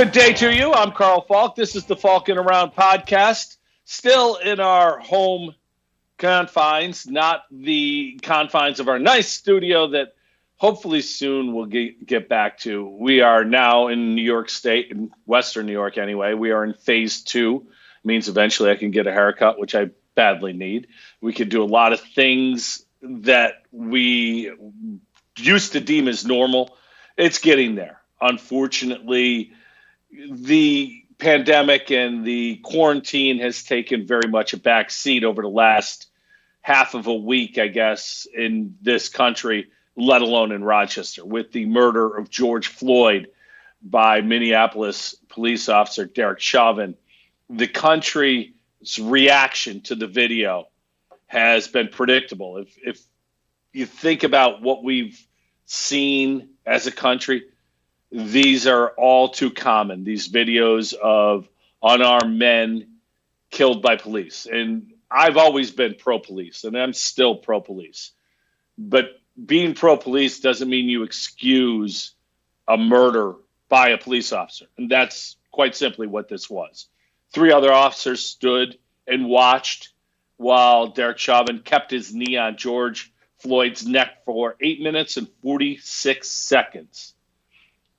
Good day to you. I'm Carl Falk. This is the Falkin Around podcast. Still in our home confines, not the confines of our nice studio that hopefully soon we'll get back to. We are now in New York State, in Western New York anyway. We are in phase 2. It means eventually I can get a haircut, which I badly need. We can do a lot of things that we used to deem as normal. It's getting there. Unfortunately, the pandemic and the quarantine has taken very much a back seat over the last half of a week, I guess, in this country, let alone in Rochester, with the murder of George Floyd by Minneapolis police officer Derek Chauvin. The country's reaction to the video has been predictable. If you think about what we've seen as a country, these are all too common, these videos of unarmed men killed by police. And I've always been pro-police, and I'm still pro-police. But being pro-police doesn't mean you excuse a murder by a police officer. And that's quite simply what this was. 3 other officers stood and watched while Derek Chauvin kept his knee on George Floyd's neck for 8 minutes and 46 seconds.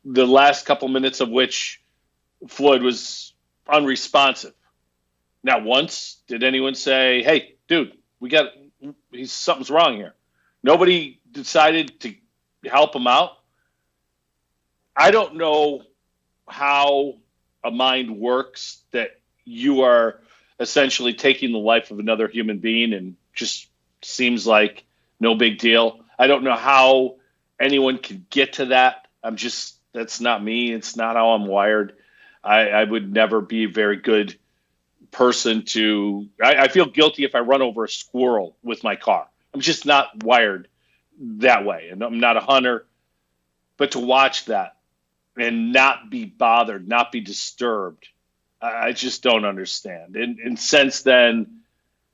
The last couple minutes of which Floyd was unresponsive. Not once did anyone say, hey, dude, something's wrong here. Nobody decided to help him out. I don't know how a mind works that you are essentially taking the life of another human being and just seems like no big deal. I don't know how anyone can get to that. That's not me. It's not how I'm wired. I would never be a very good person I feel guilty if I run over a squirrel with my car. I'm just not wired that way. And I'm not a hunter. But to watch that and not be bothered, not be disturbed, I just don't understand. And since then,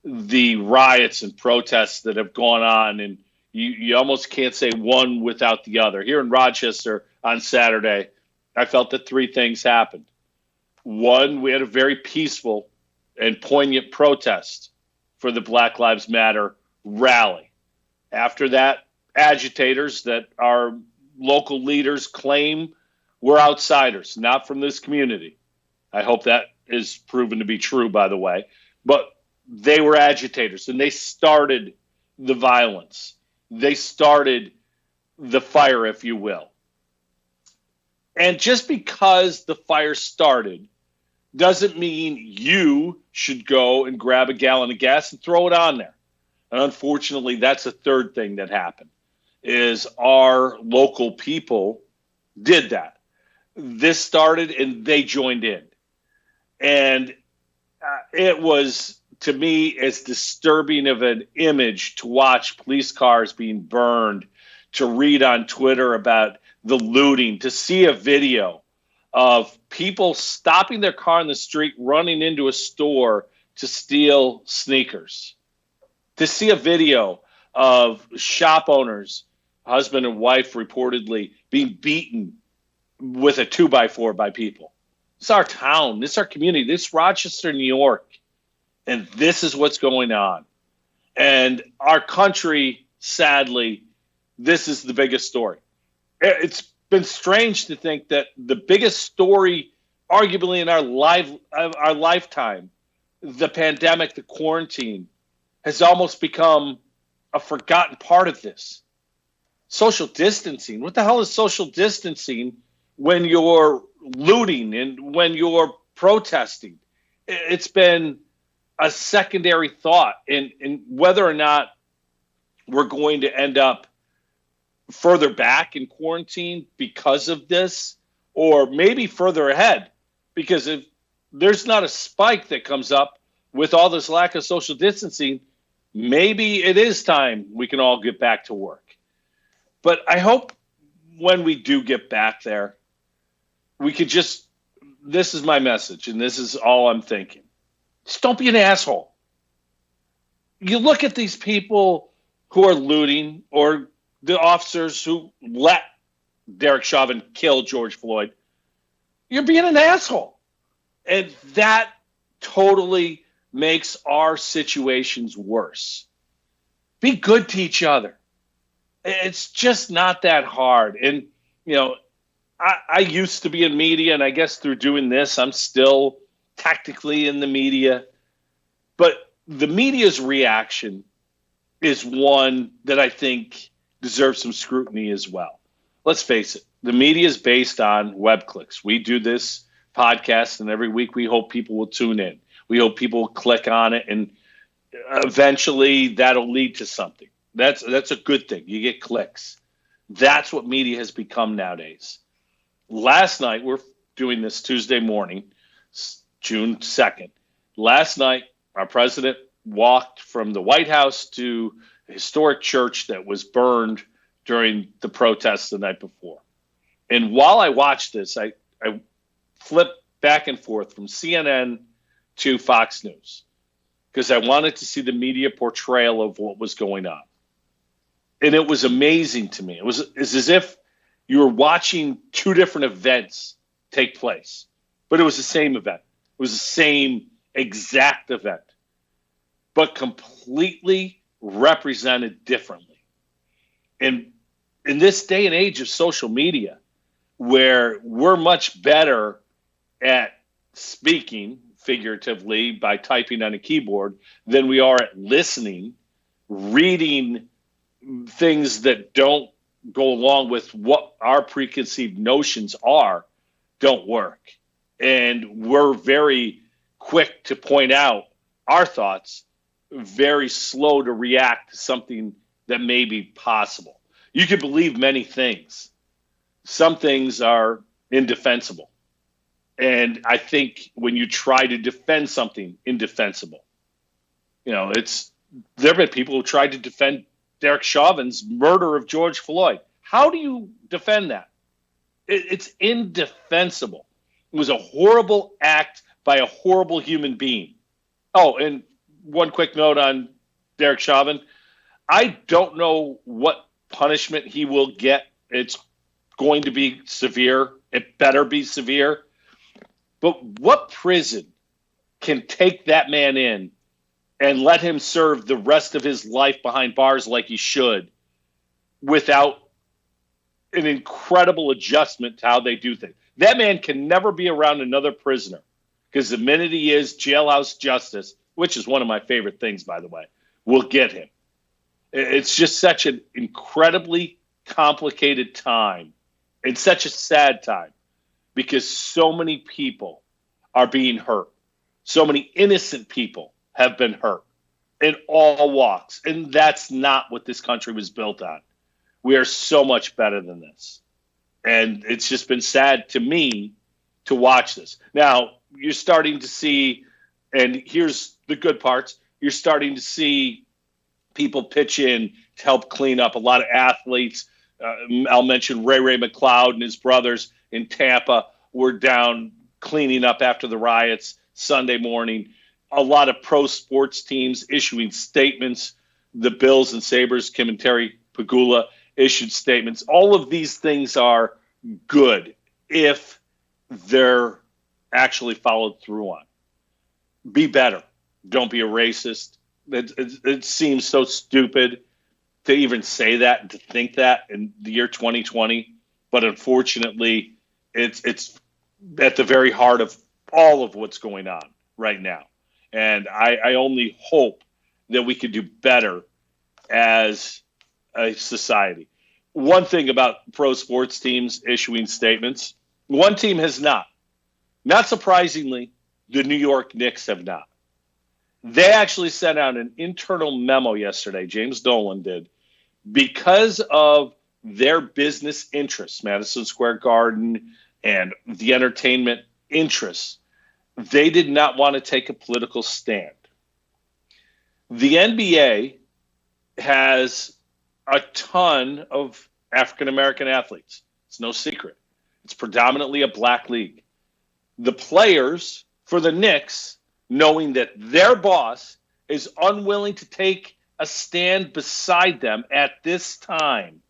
the riots and protests that have gone on, and you almost can't say one without the other. Here in Rochester on Saturday, I felt that 3 things happened. One, we had a very peaceful and poignant protest for the Black Lives Matter rally. After that, agitators that our local leaders claim were outsiders, not from this community. I hope that is proven to be true, by the way. But they were agitators, and they started the violence. They started the fire, if you will. And just because the fire started doesn't mean you should go and grab a gallon of gas and throw it on there. And unfortunately, that's the third thing that happened, is our local people did that. This started, and they joined in. And it was, to me, as disturbing of an image to watch police cars being burned, to read on Twitter about the looting, to see a video of people stopping their car in the street, running into a store to steal sneakers, to see a video of shop owners, husband and wife reportedly, being beaten with a 2x4 by people. This is our town. This is our community. This is Rochester, New York. And this is what's going on. And our country, sadly, this is the biggest story. It's been strange to think that the biggest story, arguably in our lifetime, the pandemic, the quarantine, has almost become a forgotten part of this. Social distancing. What the hell is social distancing when you're looting and when you're protesting? It's been a secondary thought in whether or not we're going to end up further back in quarantine because of this, or maybe further ahead, because if there's not a spike that comes up with all this lack of social distancing, maybe it is time we can all get back to work. But I hope when we do get back there, we could this is my message, and this is all I'm thinking. Just don't be an asshole. You look at these people who are looting, or the officers who let Derek Chauvin kill George Floyd. you're being an asshole. And that totally makes our situations worse. Be good to each other. It's just not that hard. And, I used to be in media, and I guess through doing this, I'm still technically in the media. But the media's reaction is one that I think deserves some scrutiny as well. Let's face it. The media is based on web clicks. We do this podcast, and every week we hope people will tune in. We hope people will click on it, and eventually that'll lead to something. That's a good thing. You get clicks. That's what media has become nowadays. Last night, we're doing this Tuesday morning, June 2nd. Last night, our president walked from the White House to a historic church that was burned during the protests the night before. And while I watched this, I flipped back and forth from CNN to Fox News because I wanted to see the media portrayal of what was going on. And it was amazing to me. It's as if you were watching two different events take place, but it was the same event. It was the same exact event, but completely represented differently. And in this day and age of social media, where we're much better at speaking figuratively by typing on a keyboard than we are at listening, reading things that don't go along with what our preconceived notions are, don't work. And we're very quick to point out our thoughts, very slow to react to something that may be possible. You can believe many things. Some things are indefensible. And I think when you try to defend something indefensible, there have been people who tried to defend Derek Chauvin's murder of George Floyd. How do you defend that? It's indefensible. It was a horrible act by a horrible human being. Oh, and one quick note on Derek Chauvin. I don't know what punishment he will get. It's going to be severe. It better be severe. But what prison can take that man in and let him serve the rest of his life behind bars like he should without an incredible adjustment to how they do things? That man can never be around another prisoner because the minute he is, jailhouse justice, which is one of my favorite things, by the way, will get him. It's just such an incredibly complicated time and such a sad time because so many people are being hurt. So many innocent people have been hurt in all walks. And that's not what this country was built on. We are so much better than this. And it's just been sad to me to watch this. Now, you're starting to see, and here's the good parts, you're starting to see people pitch in to help clean up. A lot of athletes, I'll mention Ray McLeod and his brothers in Tampa were down cleaning up after the riots Sunday morning. A lot of pro sports teams issuing statements. The Bills and Sabres, Kim and Terry Pegula, issued statements. All of these things are good if they're actually followed through on. Be better. Don't be a racist. It seems so stupid to even say that and to think that in the year 2020. But unfortunately, it's at the very heart of all of what's going on right now. And I only hope that we can do better as a society. One thing about pro sports teams issuing statements, one team has not. Not surprisingly, the New York Knicks have not. They actually sent out an internal memo yesterday, James Dolan did, because of their business interests, Madison Square Garden and the entertainment interests. They did not want to take a political stand. The NBA has a ton of African-American athletes. It's no secret. It's predominantly a black league. The players for the Knicks, knowing that their boss is unwilling to take a stand beside them at this time.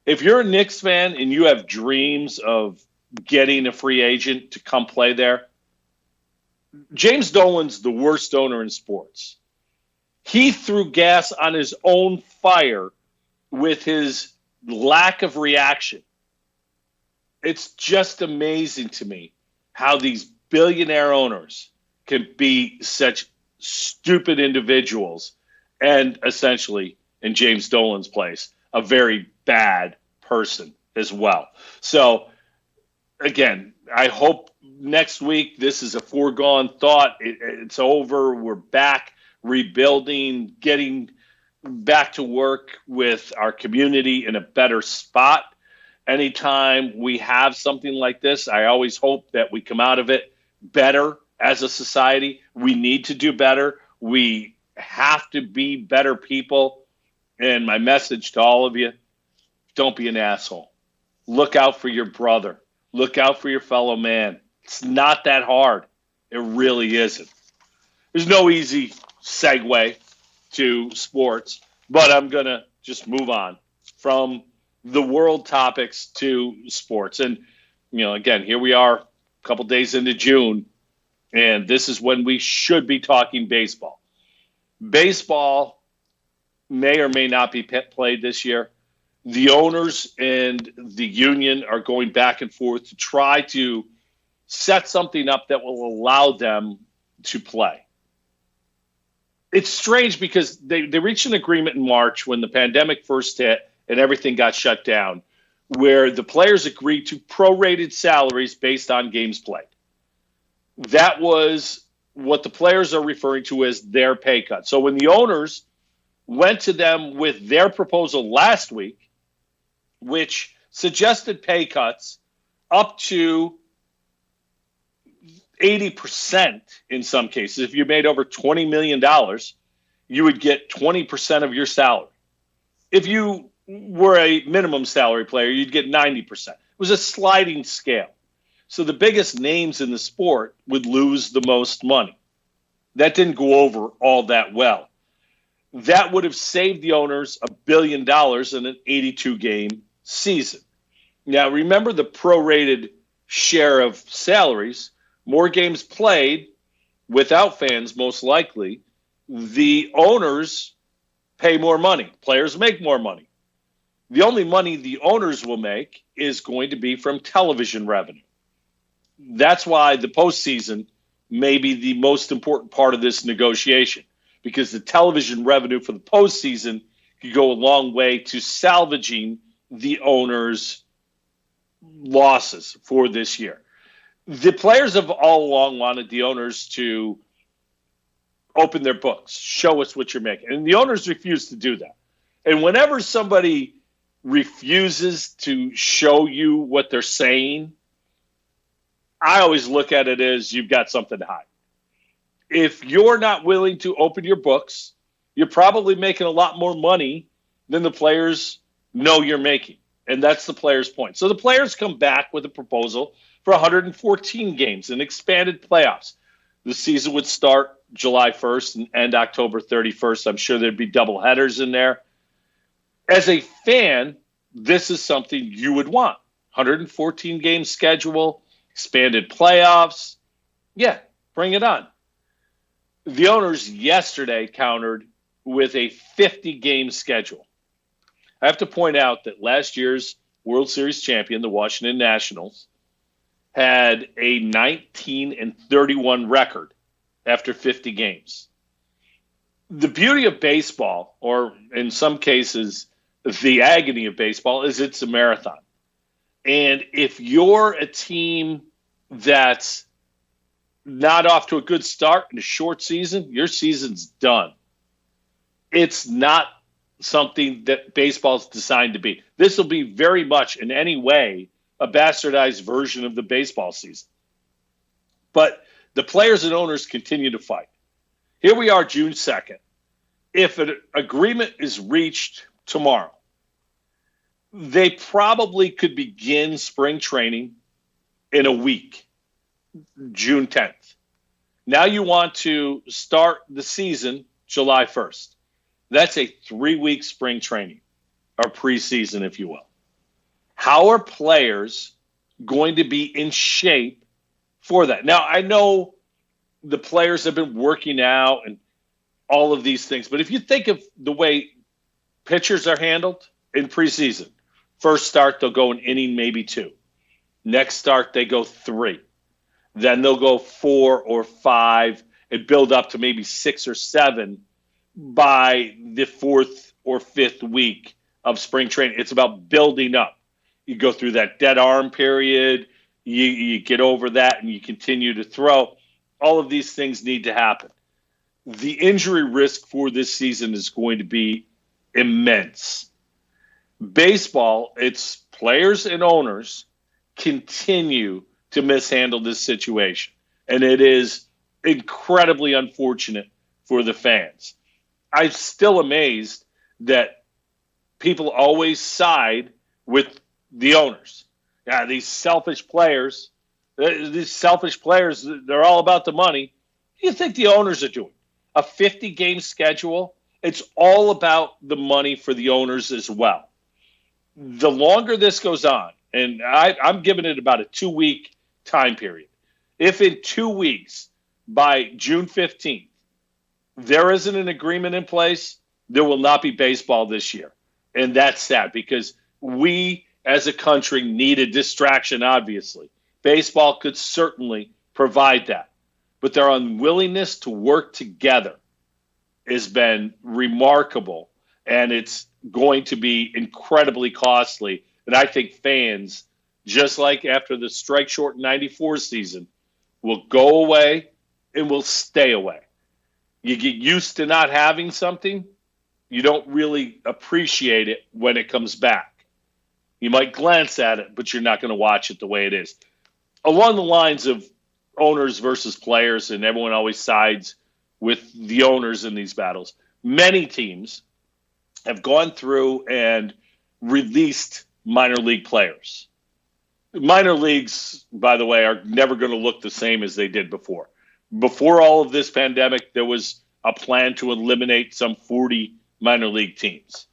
If you're a Knicks fan and you have dreams of getting a free agent to come play there. James Dolan's the worst owner in sports. He threw gas on his own fire with his lack of reaction. It's just amazing to me how these billionaire owners can be such stupid individuals and essentially, in James Dolan's place, a very bad person as well. So, again, I hope next week this is a foregone thought. It's over. We're back rebuilding, getting back to work with our community in a better spot. Anytime we have something like this, I always hope that we come out of it better as a society. We need to do better. We have to be better people. And my message to all of you, don't be an asshole. Look out for your brother. Look out for your fellow man. It's not that hard. It really isn't. There's no easy segue to sports, but I'm going to just move on from the world topics to sports. And, again, here we are a couple days into June, and this is when we should be talking baseball. Baseball may or may not be played this year. The owners and the union are going back and forth to try to set something up that will allow them to play. It's strange because they reached an agreement in March when the pandemic first hit and everything got shut down, where the players agreed to prorated salaries based on games played. That was what the players are referring to as their pay cut. So when the owners went to them with their proposal last week, which suggested pay cuts up to 80% in some cases. If you made over $20 million, you would get 20% of your salary. If you were a minimum salary player, you'd get 90%. It was a sliding scale. So the biggest names in the sport would lose the most money. That didn't go over all that well. That would have saved the owners $1 billion in an 82-game season. Now, remember the prorated share of salaries. More games played without fans, most likely. The owners pay more money. Players make more money. The only money the owners will make is going to be from television revenue. That's why the postseason may be the most important part of this negotiation, because the television revenue for the postseason could go a long way to salvaging the owners' losses for this year. The players have all along wanted the owners to open their books, show us what you're making. And the owners refuse to do that. And whenever somebody refuses to show you what they're saying, I always look at it as you've got something to hide. If you're not willing to open your books, you're probably making a lot more money than the players know you're making. And that's the players' point. So the players come back with a proposal for 114 games and expanded playoffs. The season would start July 1st and end October 31st. I'm sure there'd be double headers in there. As a fan, this is something you would want. 114 game schedule, expanded playoffs. Yeah, bring it on. The owners yesterday countered with a 50-game schedule. I have to point out that last year's World Series champion, the Washington Nationals, had a 19-31 record after 50 games. The beauty of baseball, or in some cases, the agony of baseball, is it's a marathon. And if you're a team that's not off to a good start in a short season, your season's done. It's not something that baseball is designed to be. This will be very much, in any way, a bastardized version of the baseball season. But the players and owners continue to fight. Here we are, June 2nd. If an agreement is reached tomorrow, they probably could begin spring training in a week, June 10th. Now you want to start the season July 1st. That's a 3-week spring training, or preseason, if you will. How are players going to be in shape for that. Now, I know the players have been working out and all of these things, but if you think of the way pitchers are handled in preseason, first start, they'll go an inning, maybe two. Next start, they go three. Then they'll go 4 or 5 and build up to maybe 6 or 7 by the 4th or 5th week of spring training. It's about building up. You go through that dead arm period, you get over that, and you continue to throw. All of these things need to happen. The injury risk for this season is going to be immense. Baseball, its players and owners continue to mishandle this situation, and it is incredibly unfortunate for the fans. I'm still amazed that people always side with the owners. Yeah, these selfish players, they're all about the money. What do you think the owners are doing? A 50-game schedule? It's all about the money for the owners as well. The longer this goes on, and I'm giving it about a 2-week time period. If in 2 weeks, by June 15th, there isn't an agreement in place, there will not be baseball this year. And that's sad because we as a country need a distraction, obviously. Baseball could certainly provide that. But their unwillingness to work together has been remarkable, and it's going to be incredibly costly. And I think fans, just like after the strike-short 94 season, will go away and will stay away. You get used to not having something, you don't really appreciate it when it comes back. You might glance at it, but you're not going to watch it the way it is. Along the lines of owners versus players, and everyone always sides with the owners in these battles, many teams have gone through and released minor league players. Minor leagues, by the way, are never going to look the same as they did before. Before all of this pandemic, there was a plan to eliminate some 40 minor league teams.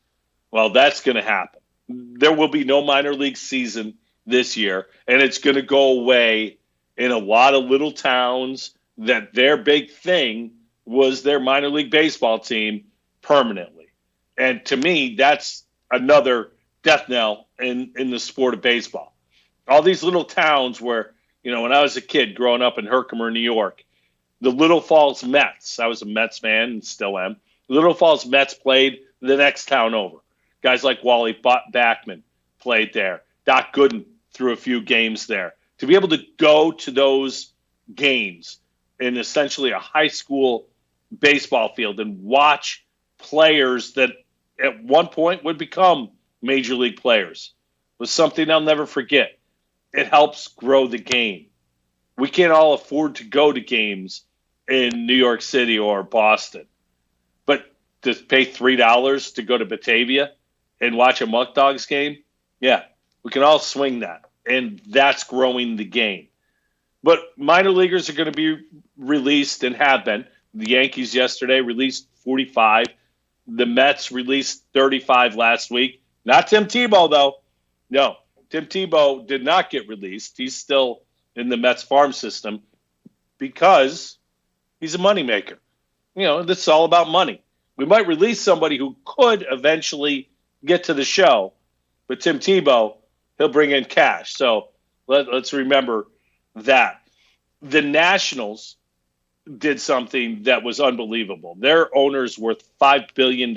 Well, that's going to happen. There will be no minor league season this year, and it's going to go away in a lot of little towns that their big thing was their minor league baseball team permanently. And to me, that's another death knell in the sport of baseball. All these little towns where, when I was a kid growing up in Herkimer, New York, the Little Falls Mets, I was a Mets fan and still am, Little Falls Mets played the next town over. Guys like Wally Backman played there. Doc Gooden threw a few games there. To be able to go to those games in essentially a high school baseball field and watch players that at one point would become major league players was something I'll never forget. It helps grow the game. We can't all afford to go to games in New York City or Boston, but to pay $3 to go to Batavia and watch a Muck Dogs game, yeah, we can all swing that, and that's growing the game. But minor leaguers are going to be released and have been. The Yankees yesterday released 45. The Mets released 35 last week. Not Tim Tebow, though. No, Tim Tebow did not get released. He's still in the Mets farm system because he's a moneymaker. This is all about money. We might release somebody who could eventually get to the show, but Tim Tebow, he'll bring in cash. So let's remember that. The Nationals did something that was unbelievable. Their owner's worth $5 billion.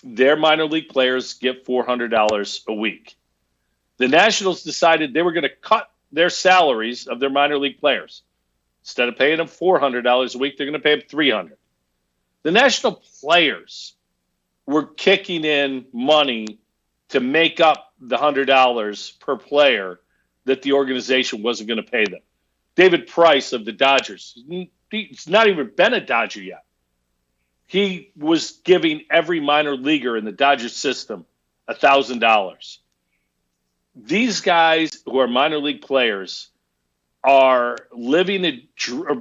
Their minor league players get $400 a week. The Nationals decided they were going to cut their salaries of their minor league players. Instead of paying them $400 a week, they're going to pay them $300. The National players were kicking in money to make up the $100 per player that the organization wasn't going to pay them. David Price of the Dodgers, he's not even been a Dodger yet. He was giving every minor leaguer in the Dodgers system $1,000. These guys who are minor league players are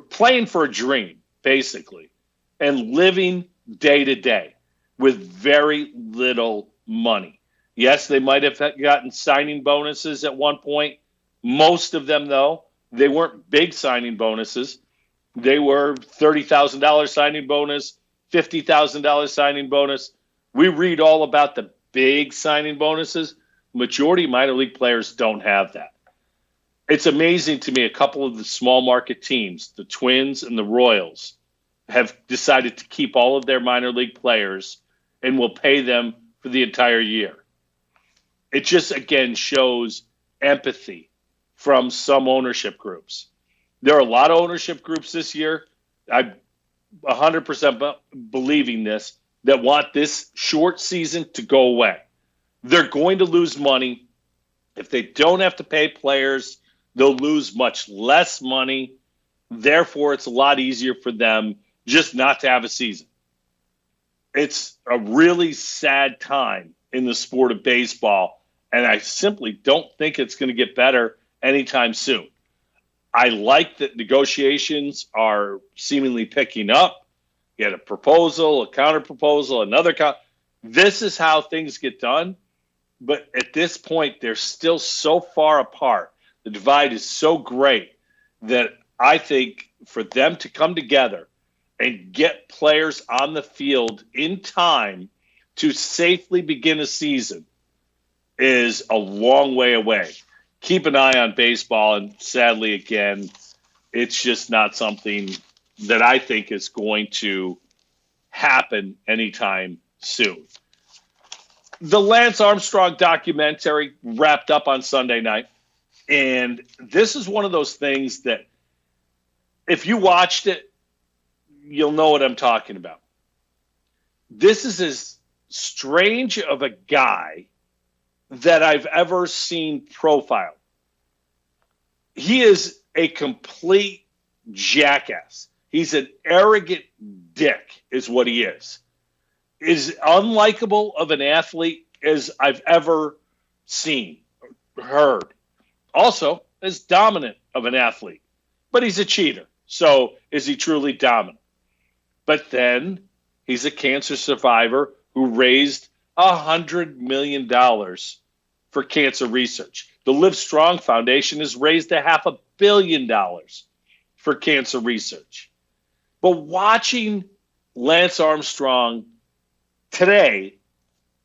playing for a dream, basically, and living day to day with very little money. Yes, they might have gotten signing bonuses at one point, Most of them, though, they weren't big signing bonuses. They were $30,000 signing bonus, $50,000 signing bonus. We read all about the big signing bonuses. Majority of minor league players don't have that. It's amazing to me, a couple of the small market teams, the Twins and the Royals, have decided to keep all of their minor league players and will pay them for the entire year. It just, again, shows empathy from some ownership groups. There are a lot of ownership groups this year, I'm 100% believing this, that want this short season to go away. They're going to lose money. If they don't have to pay players, they'll lose much less money. Therefore, it's a lot easier for them just not to have a season. It's a really sad time in the sport of baseball, and I simply don't think it's going to get better anytime soon. I like that negotiations are seemingly picking up. You had a proposal, a counter-proposal, another This is how things get done. But at this point, they're still so far apart. The divide is so great that I think for them to come together and get players on the field in time to safely begin a season is a long way away. Keep an eye on baseball, and sadly, again, it's just not something that I think is going to happen anytime soon. The Lance Armstrong documentary wrapped up on Sunday night, and this is one of those things that if you watched it, you'll know what I'm talking about. This is as strange of a guy that I've ever seen profiled. He is a complete jackass. He's an arrogant dick is what he is. Is unlikable of an athlete as I've ever seen, heard. Also, as dominant of an athlete. But he's a cheater. So is he truly dominant? But then he's a cancer survivor who raised $100 million for cancer research. The Live Strong Foundation has raised $500 million for cancer research. But watching Lance Armstrong today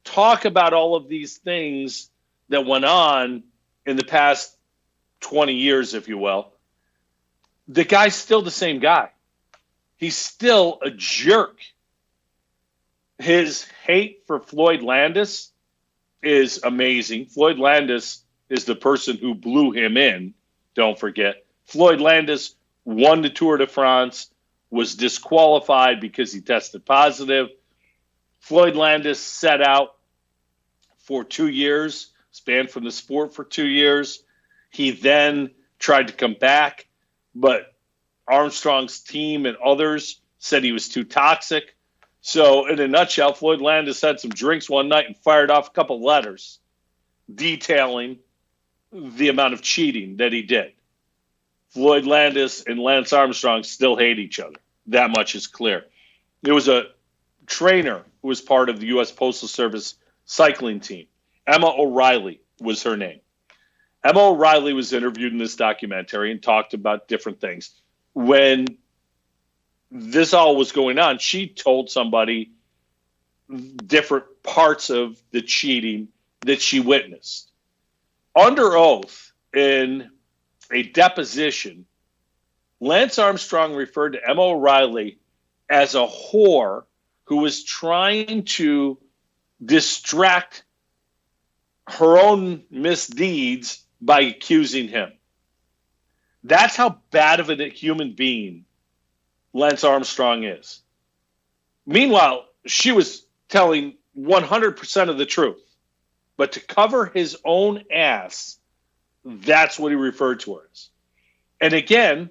talk about all of these things that went on in the past 20 years, if you will, the guy's still the same guy. He's still a jerk. His hate for Floyd Landis is amazing. Floyd Landis is the person who blew him in, don't forget. Floyd Landis won the Tour de France, was disqualified because he tested positive. Floyd Landis set out for 2 years, was banned from the sport for 2 years. He then tried to come back, but Armstrong's team and others said he was too toxic. So in a nutshell, Floyd Landis had some drinks one night and fired off a couple letters detailing the amount of cheating that he did. Floyd Landis and Lance Armstrong still hate each other. That much is clear. There was a trainer who was part of the U.S. Postal Service cycling team. Emma O'Reilly was her name. Emma O'Reilly was interviewed in this documentary and talked about different things. When this all was going on, she told somebody different parts of the cheating that she witnessed. Under oath, in a deposition, Lance Armstrong referred to Emma O'Reilly as a whore who was trying to distract her own misdeeds by accusing him. That's how bad of a human being Lance Armstrong is. Meanwhile, she was telling 100% of the truth. But to cover his own ass, that's what he referred to her as. And again,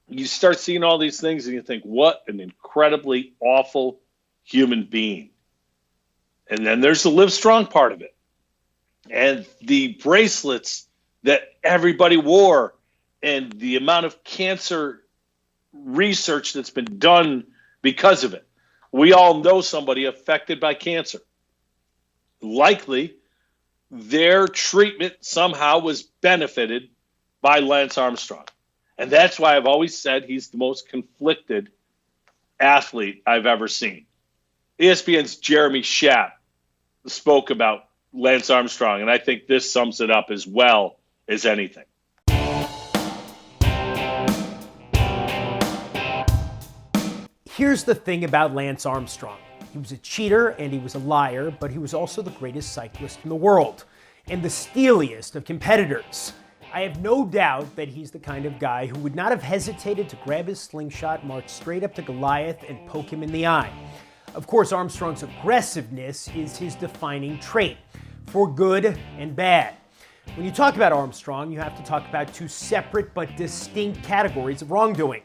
you start seeing all these things and you think, what an incredibly awful human being. And then there's the Live Strong part of it. And the bracelets that everybody wore and the amount of cancer research that's been done because of it. We all know somebody affected by cancer. Likely their treatment somehow was benefited by Lance Armstrong. And that's why I've always said he's the most conflicted athlete I've ever seen. ESPN's Jeremy Schaap spoke about Lance Armstrong, and I think this sums it up as well as anything. Here's the thing about Lance Armstrong. He was a cheater and he was a liar, but he was also the greatest cyclist in the world and the steeliest of competitors. I have no doubt that he's the kind of guy who would not have hesitated to grab his slingshot, march straight up to Goliath, and poke him in the eye. Of course, Armstrong's aggressiveness is his defining trait, for good and bad. When you talk about Armstrong, you have to talk about two separate but distinct categories of wrongdoing.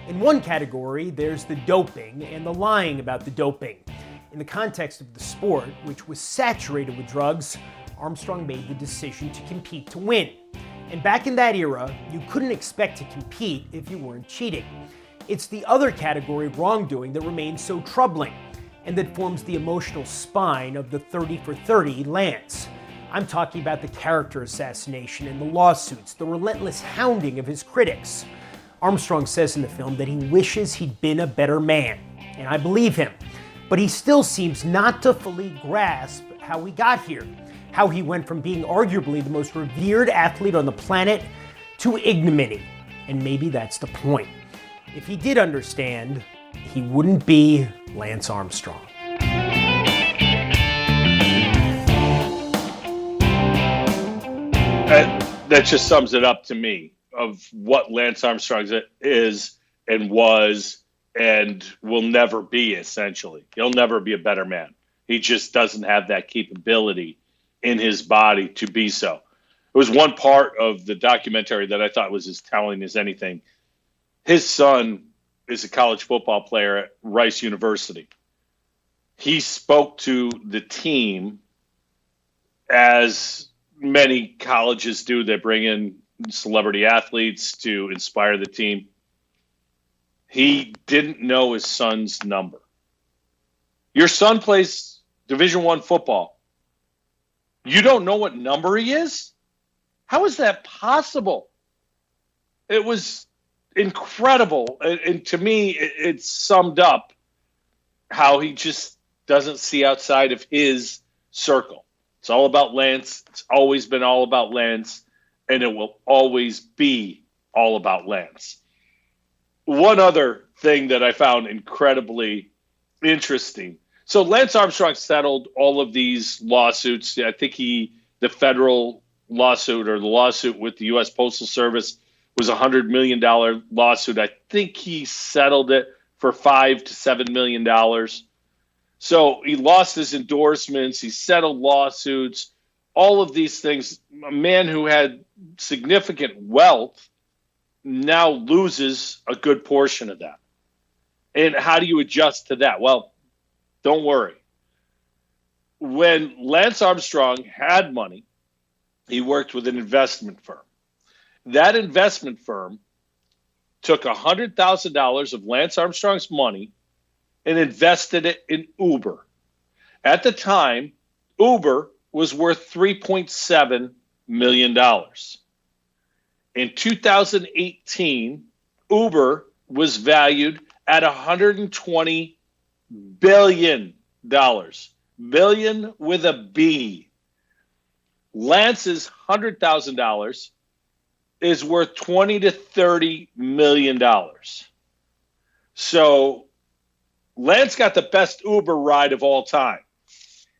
In one category, there's the doping and the lying about the doping. In the context of the sport, which was saturated with drugs, Armstrong made the decision to compete to win. And back in that era, you couldn't expect to compete if you weren't cheating. It's the other category of wrongdoing that remains so troubling and that forms the emotional spine of the 30 for 30 Lance. I'm talking about the character assassination and the lawsuits, the relentless hounding of his critics. Armstrong says in the film that he wishes he'd been a better man, and I believe him. But he still seems not to fully grasp how we got here, how he went from being arguably the most revered athlete on the planet to ignominy. And maybe that's the point. If he did understand, he wouldn't be Lance Armstrong. That just sums it up to me of what Lance Armstrong is and was and will never be, essentially. He'll never be a better man. He just doesn't have that capability in his body to be so. It was one part of the documentary that I thought was as telling as anything. His son is a college football player at Rice University. He spoke to the team as many colleges do. They bring in celebrity athletes to inspire the team. He didn't know his son's number. Your son plays Division I football. You don't know what number he is? How is that possible? It was incredible. And to me, it summed up how he just doesn't see outside of his circle. It's all about Lance. It's always been all about Lance. And it will always be all about Lance. One other thing that I found incredibly interesting. So Lance Armstrong settled all of these lawsuits. I think the federal lawsuit or the lawsuit with the U.S. Postal Service was a $100 million lawsuit. I think he settled it for $5 to $7 million. So he lost his endorsements. He settled lawsuits. All of these things. A man who had significant wealth now loses a good portion of that. And how do you adjust to that? Well, don't worry. When Lance Armstrong had money, he worked with an investment firm. That investment firm took $100,000 of Lance Armstrong's money and invested it in Uber. At the time, Uber was worth $3.7 million. In 2018, Uber was valued at $120 billion. Billion with a B. Lance's $100,000 is worth $20 to $30 million. So Lance got the best Uber ride of all time.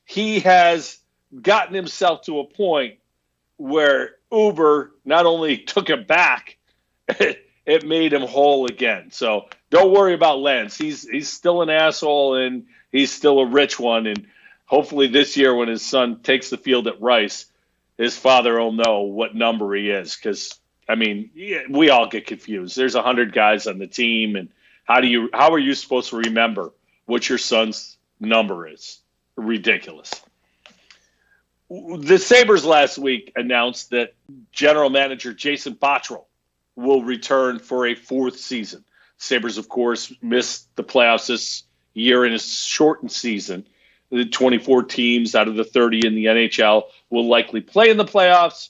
He has gotten himself to a point where Uber not only took him back, it made him whole again. So don't worry about Lance. He's still an asshole and he's still a rich one. And hopefully this year when his son takes the field at Rice, his father will know what number he is. Because, I mean, we all get confused. There's 100 guys on the team. And how are you supposed to remember what your son's number is? Ridiculous. The Sabres last week announced that general manager Jason Botterill will return for a fourth season. Sabres, of course, missed the playoffs this year in a shortened season. The 24 teams out of the 30 in the NHL will likely play in the playoffs.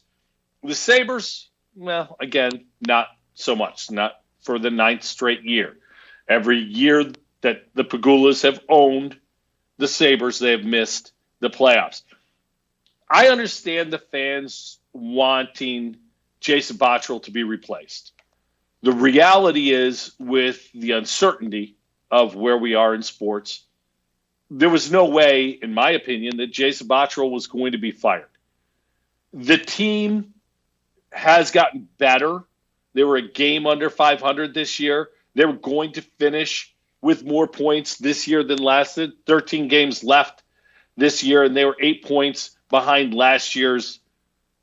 The Sabres, well, again, not so much, not for the 9th straight year. Every year that the Pegulas have owned the Sabres, they have missed the playoffs. I understand the fans wanting Jason Botterill to be replaced. The reality is, with the uncertainty of where we are in sports, there was no way, in my opinion, that Jason Botterill was going to be fired. The team has gotten better. They were a game under 500 this year. They were going to finish with more points this year than last. 13 games left this year, and they were 8 points behind last year's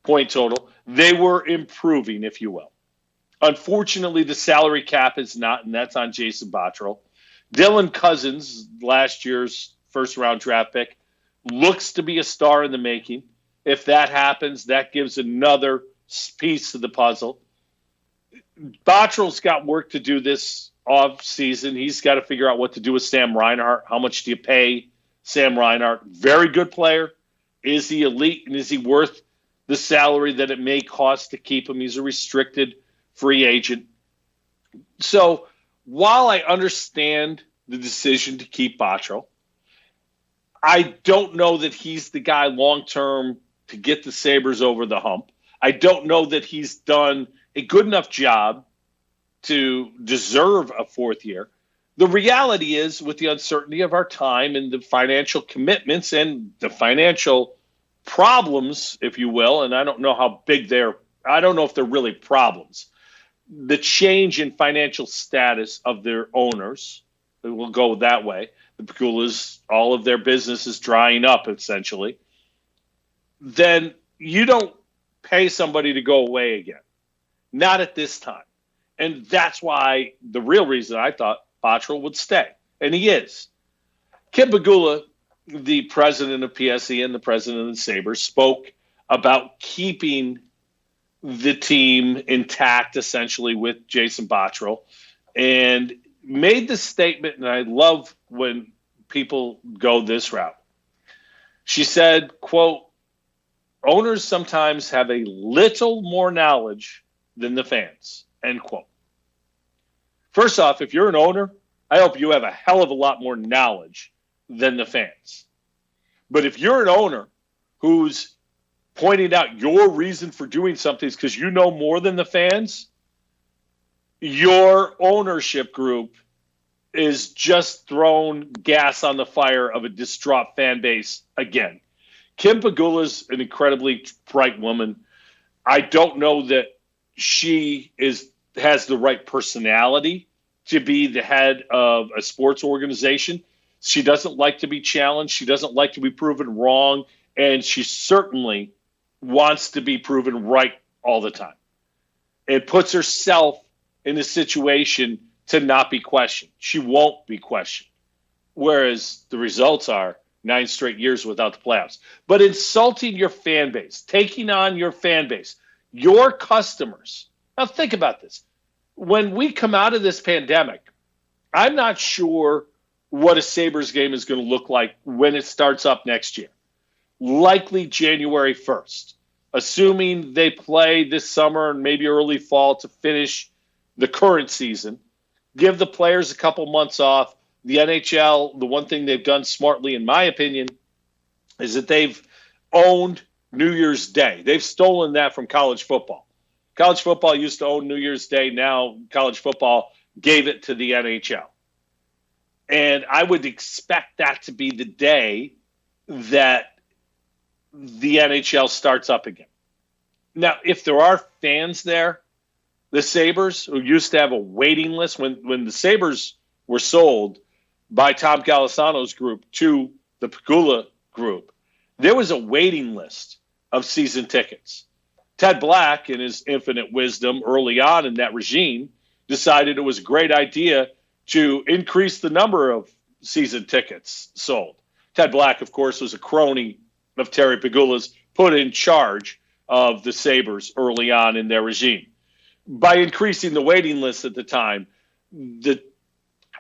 point total. They were improving, if you will. Unfortunately, the salary cap is not, and that's on Jason Botterill. Dylan Cousins, last year's first-round draft pick, looks to be a star in the making. If that happens, that gives another piece to the puzzle. Botterill's got work to do this off-season. He's got to figure out what to do with Sam Reinhart. How much do you pay Sam Reinhart? Very good player. Is he elite, and is he worth the salary that it may cost to keep him? He's a restricted free agent. So while I understand the decision to keep Botterill, I don't know that he's the guy long-term to get the Sabres over the hump. I don't know that he's done a good enough job to deserve a 4th year. The reality is, with the uncertainty of our time and the financial commitments and the financial problems, if you will, and I don't know how big I don't know if they're really problems. The change in financial status of their owners, we'll go that way. The Pegulas, all of their business is drying up, essentially. Then you don't pay somebody to go away again. Not at this time. And that's why the real reason I thought Botterill would stay. And he is. Kim Pegula, the president of PSE and the president of the Sabres, spoke about keeping the team intact, essentially, with Jason Botterill, and made the statement, and I love when people go this route. She said, quote, "Owners sometimes have a little more knowledge than the fans," end quote. First off, if you're an owner, I hope you have a hell of a lot more knowledge than the fans. But if you're an owner who's pointing out your reason for doing something is because you know more than the fans, your ownership group is just throwing gas on the fire of a distraught fan base again. Kim Pegula's an incredibly bright woman. I don't know that she has the right personality to be the head of a sports organization. She doesn't like to be challenged. She doesn't like to be proven wrong. And she certainly wants to be proven right all the time. It puts herself in a situation to not be questioned. She won't be questioned. Whereas the results are 9 straight years without the playoffs. But insulting your fan base, taking on your fan base, your customers. Now think about this. When we come out of this pandemic, I'm not sure what a Sabres game is going to look like when it starts up next year. Likely January 1st, assuming they play this summer and maybe early fall to finish the current season. Give the players a couple months off. The NHL, the one thing they've done smartly, in my opinion, is that they've owned New Year's Day. They've stolen that from college football. College football used to own New Year's Day. Now college football gave it to the NHL. And I would expect that to be the day that the NHL starts up again. Now, if there are fans there, the Sabres, who used to have a waiting list, when the Sabres were sold by Tom Golisano's group to the Pegula group, there was a waiting list of season tickets. Ted Black, in his infinite wisdom early on in that regime, decided it was a great idea to increase the number of season tickets sold. Ted Black, of course, was a crony of Terry Pegula's, put in charge of the Sabres early on in their regime. By increasing the waiting list at the time, the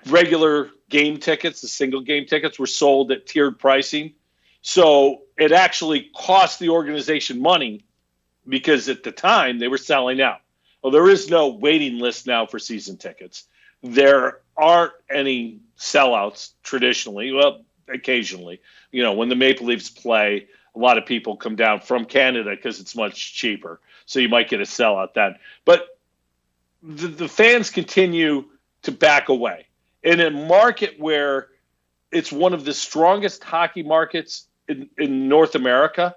regular game tickets, the single game tickets, were sold at tiered pricing. So it actually cost the organization money because at the time they were selling out. Well, there is no waiting list now for season tickets. There aren't any sellouts traditionally. Well, occasionally. When the Maple Leafs play, a lot of people come down from Canada because it's much cheaper. So you might get a sellout then. But the fans continue to back away. In a market where it's one of the strongest hockey markets in North America,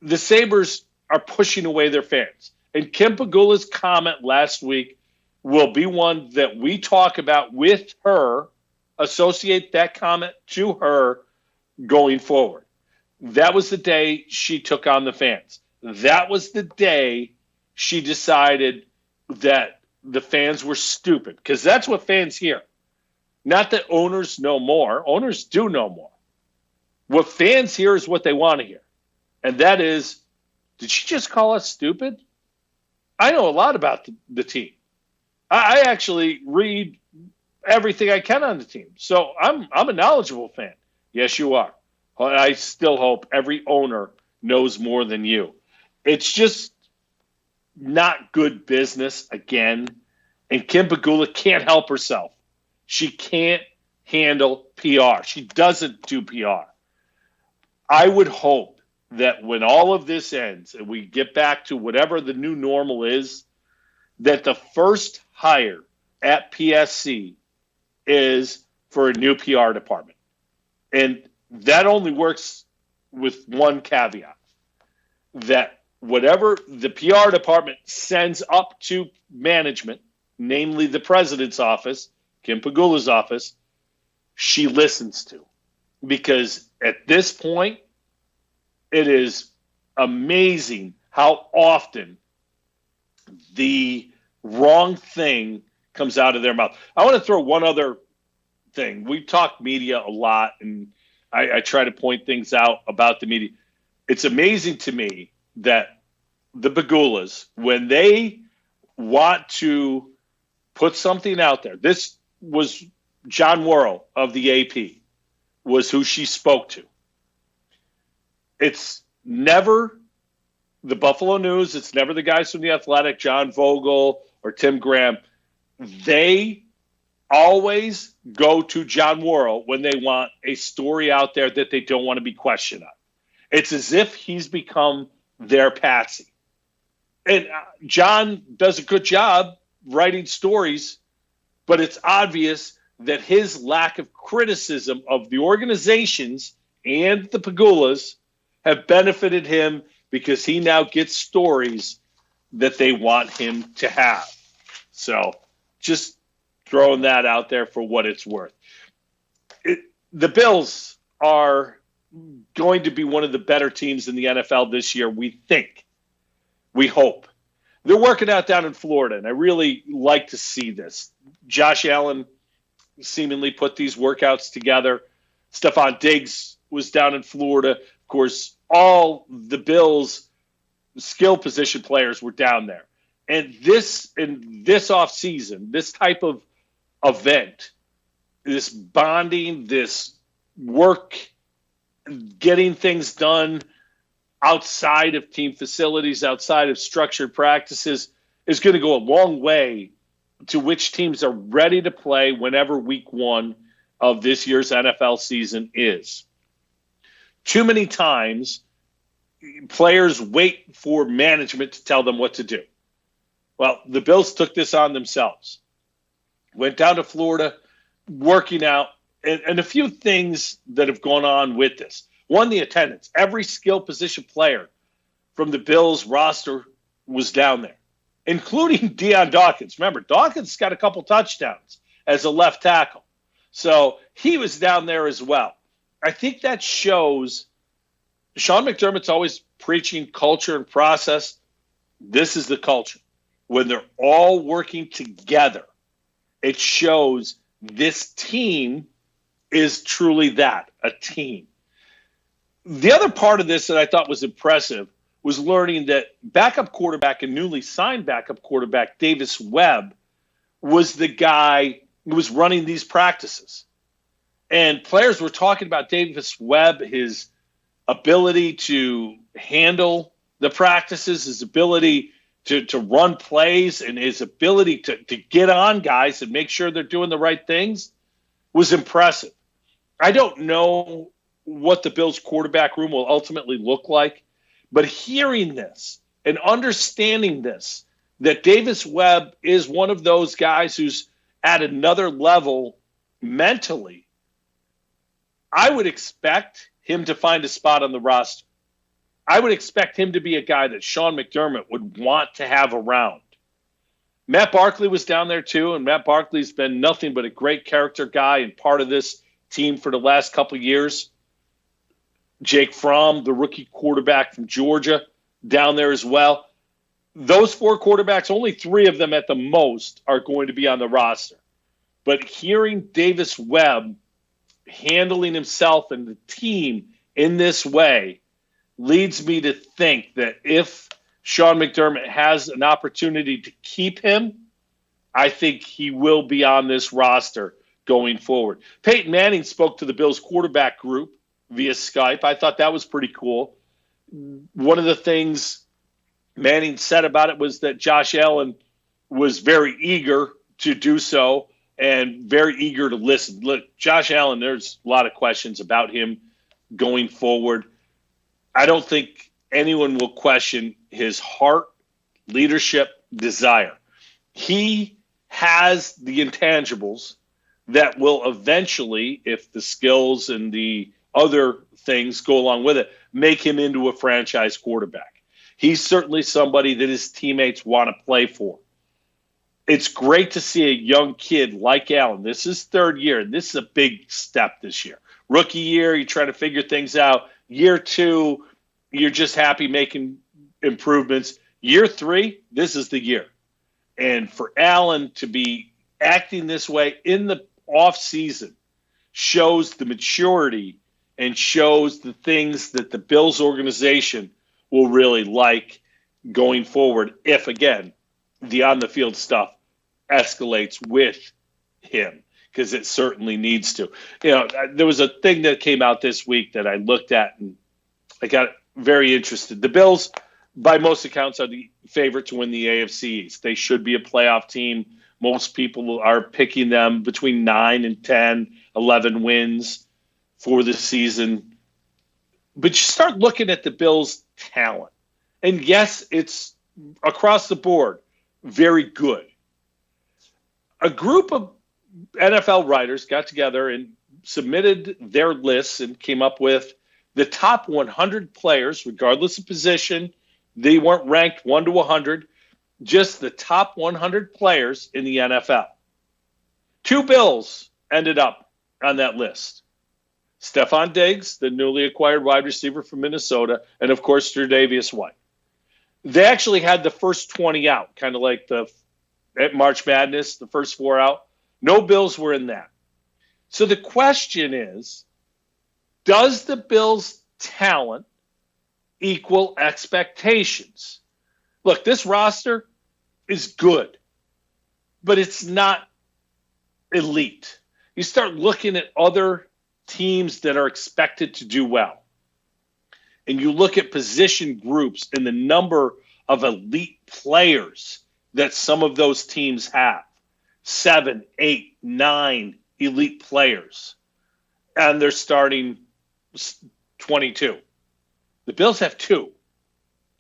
the Sabres are pushing away their fans. And Kim Pegula's comment last week will be one that we talk about with her, associate that comment to her going forward. That was the day she took on the fans. That was the day she decided that the fans were stupid, because that's what fans hear. Not that owners know more. Owners do know more. What fans hear is what they want to hear. And that is, did she just call us stupid? I know a lot about the team. I actually read everything I can on the team. So I'm a knowledgeable fan. Yes, you are. I still hope every owner knows more than you. It's just not good business again. And Kim Pegula can't help herself. She can't handle PR. She doesn't do PR. I would hope that when all of this ends and we get back to whatever the new normal is, that the first hire at PSC is for a new PR department. And that only works with one caveat, that whatever the PR department sends up to management, namely the president's office, Kim Pegula's office, she listens to. Because at this point, it is amazing how often the wrong thing comes out of their mouth. I want to throw one other thing. We talk media a lot, and I try to point things out about the media. It's amazing to me that the Pegulas, when they want to put something out there, this was John Worrell of the AP, was who she spoke to. It's never the Buffalo News. It's never the guys from The Athletic, John Vogel or Tim Graham. They always go to John Worrell when they want a story out there that they don't want to be questioned on. It's as if he's become their patsy. And John does a good job writing stories, but it's obvious that his lack of criticism of the organizations and the Pegulas have benefited him, because he now gets stories that they want him to have. So just throwing that out there for what it's worth. The Bills are going to be one of the better teams in the NFL this year, we think. We hope. They're working out down in Florida, and I really like to see this. Josh Allen seemingly put these workouts together. Stephon Diggs was down in Florida. Of course, all the Bills' skill position players were down there. And this offseason, this type of event, this bonding, this work, getting things done outside of team facilities, outside of structured practices, is going to go a long way to which teams are ready to play whenever week one of this year's NFL season is. Too many times, players wait for management to tell them what to do. Well, the Bills took this on themselves. Went down to Florida, working out, and a few things that have gone on with this. One, the attendance. Every skill position player from the Bills roster was down there, including Deion Dawkins. Remember, Dawkins got a couple touchdowns as a left tackle. So he was down there as well. I think that shows Sean McDermott's always preaching culture and process. This is the culture. When they're all working together, it shows this team is truly that, a team. The other part of this that I thought was impressive was learning that backup quarterback and newly signed backup quarterback Davis Webb was the guy was running these practices. And players were talking about Davis Webb, his ability to handle the practices, his ability to run plays, and his ability to get on guys and make sure they're doing the right things was impressive. I don't know what the Bills quarterback room will ultimately look like, but hearing this and understanding this, that Davis Webb is one of those guys who's at another level mentally, I would expect him to find a spot on the roster. I would expect him to be a guy that Sean McDermott would want to have around. Matt Barkley was down there too, and Matt Barkley's been nothing but a great character guy and part of this team for the last couple of years. Jake Fromm, the rookie quarterback from Georgia, down there as well. Those four quarterbacks, only three of them at the most are going to be on the roster. But hearing Davis Webb handling himself and the team in this way leads me to think that if Sean McDermott has an opportunity to keep him, I think he will be on this roster going forward. Peyton Manning spoke to the Bills quarterback group via Skype. I thought that was pretty cool. One of the things Manning said about it was that Josh Allen was very eager to do so and very eager to listen. Look, Josh Allen, there's a lot of questions about him going forward. I don't think anyone will question his heart, leadership, desire. He has the intangibles that will eventually, if the skills and the other things go along with it, make him into a franchise quarterback. He's certainly somebody that his teammates want to play for. It's great to see a young kid like Allen. This is third year, and this is a big step this year. Rookie year, you're trying to figure things out. Year two, you're just happy making improvements. Year three, this is the year. And for Allen to be acting this way in the offseason shows the maturity and shows the things that the Bills organization will really like going forward if, again, the on-the-field stuff escalates with him, because it certainly needs to. You know, there was a thing that came out this week that I looked at and I got very interested. The Bills, by most accounts, are the favorite to win the AFC East. They should be a playoff team. Most people are picking them between 9 and 10, 11 wins for the season. But you start looking at the Bills' talent. And yes, it's across the board very good. A group of NFL writers got together and submitted their lists and came up with the top 100 players, regardless of position. They weren't ranked 1 to 100, just the top 100 players in the NFL. 2 Bills ended up on that list. Stephon Diggs, the newly acquired wide receiver from Minnesota, and, of course, Tre'Davious White. They actually had the first 20 out, kind of like at March Madness, the first 4 out. No Bills were in that. So the question is, does the Bills' talent equal expectations? Look, this roster is good, but it's not elite. You start looking at other teams that are expected to do well, and you look at position groups and the number of elite players that some of those teams have. 7, 8, 9 elite players. And they're starting 22. The Bills have 2.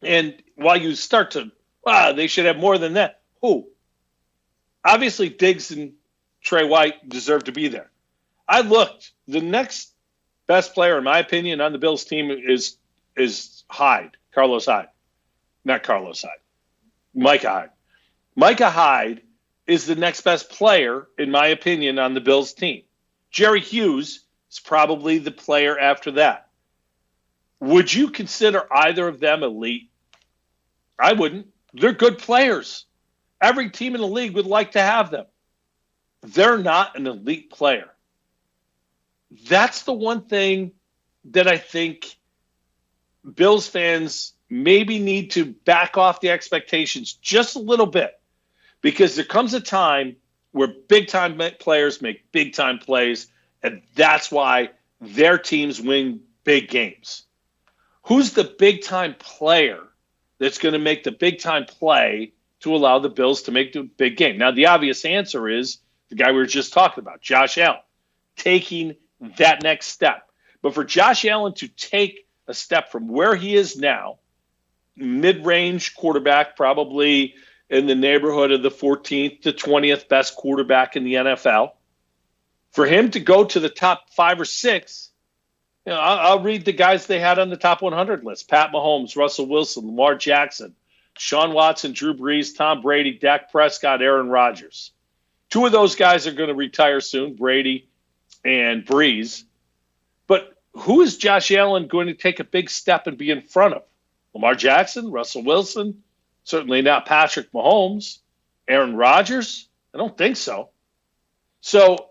And while you start to, they should have more than that. Who? Obviously, Diggs and Trey White deserve to be there. I looked. The next best player, in my opinion, on the Bills team is Hyde, Carlos Hyde. Not Carlos Hyde. Micah Hyde. Micah Hyde is the next best player, in my opinion, on the Bills team. Jerry Hughes is probably the player after that. Would you consider either of them elite? I wouldn't. They're good players. Every team in the league would like to have them. They're not an elite player. That's the one thing that I think Bills fans maybe need to back off the expectations just a little bit, because there comes a time where big-time players make big-time plays, and that's why their teams win big games. Who's the big-time player that's going to make the big-time play to allow the Bills to make the big game? Now, the obvious answer is the guy we were just talking about, Josh Allen, taking that next step. But for Josh Allen to take a step from where he is now, mid-range quarterback, probably in the neighborhood of the 14th to 20th best quarterback in the NFL, for him to go to the top 5 or 6, I'll read the guys they had on the top 100 list: Pat Mahomes, Russell Wilson, Lamar Jackson, Sean Watson, Drew Brees, Tom Brady, Dak Prescott, Aaron Rodgers. 2 of those guys are going to retire soon, Brady and Brees. But who is Josh Allen going to take a big step and be in front of? Lamar Jackson, Russell Wilson, certainly not Patrick Mahomes, Aaron Rodgers? I don't think so. So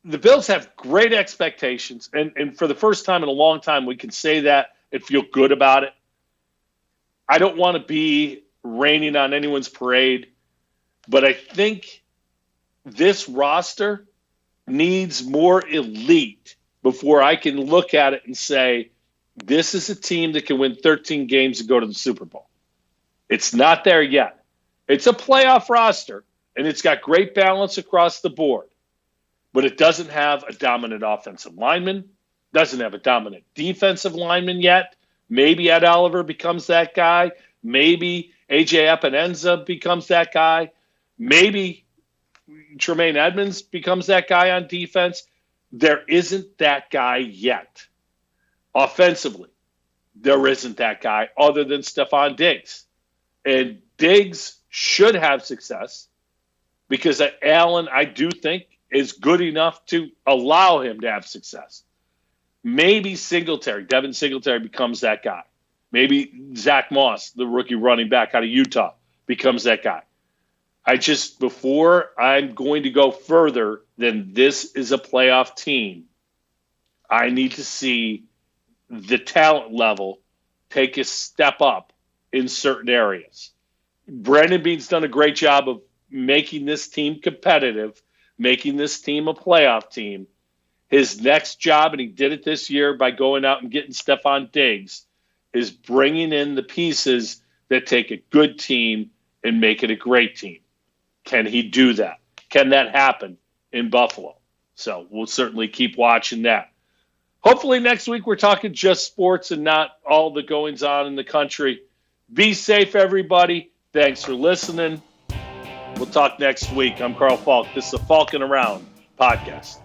the Bills have great expectations, and for the first time in a long time, we can say that and feel good about it. I don't want to be raining on anyone's parade, but I think this roster needs more elite before I can look at it and say, this is a team that can win 13 games and go to the Super Bowl. It's not there yet. It's a playoff roster, and it's got great balance across the board. But it doesn't have a dominant offensive lineman, doesn't have a dominant defensive lineman yet. Maybe Ed Oliver becomes that guy. Maybe A.J. Epinenza becomes that guy. Maybe Tremaine Edmonds becomes that guy on defense. There isn't that guy yet. Offensively, there isn't that guy other than Stephon Diggs. And Diggs should have success because Allen, I do think, is good enough to allow him to have success. Maybe Devin Singletary becomes that guy. Maybe Zach Moss, the rookie running back out of Utah, becomes that guy. Before I'm going to go further than this is a playoff team, I need to see the talent level take a step up in certain areas. Brandon Beane's done a great job of making this team competitive, making this team a playoff team. His next job, and he did it this year by going out and getting Stephon Diggs, is bringing in the pieces that take a good team and make it a great team. Can he do that? Can that happen in Buffalo? So we'll certainly keep watching that. Hopefully next week we're talking just sports and not all the goings on in the country. Be safe, everybody. Thanks for listening. We'll talk next week. I'm Carl Falk. This is the Falkin Around podcast.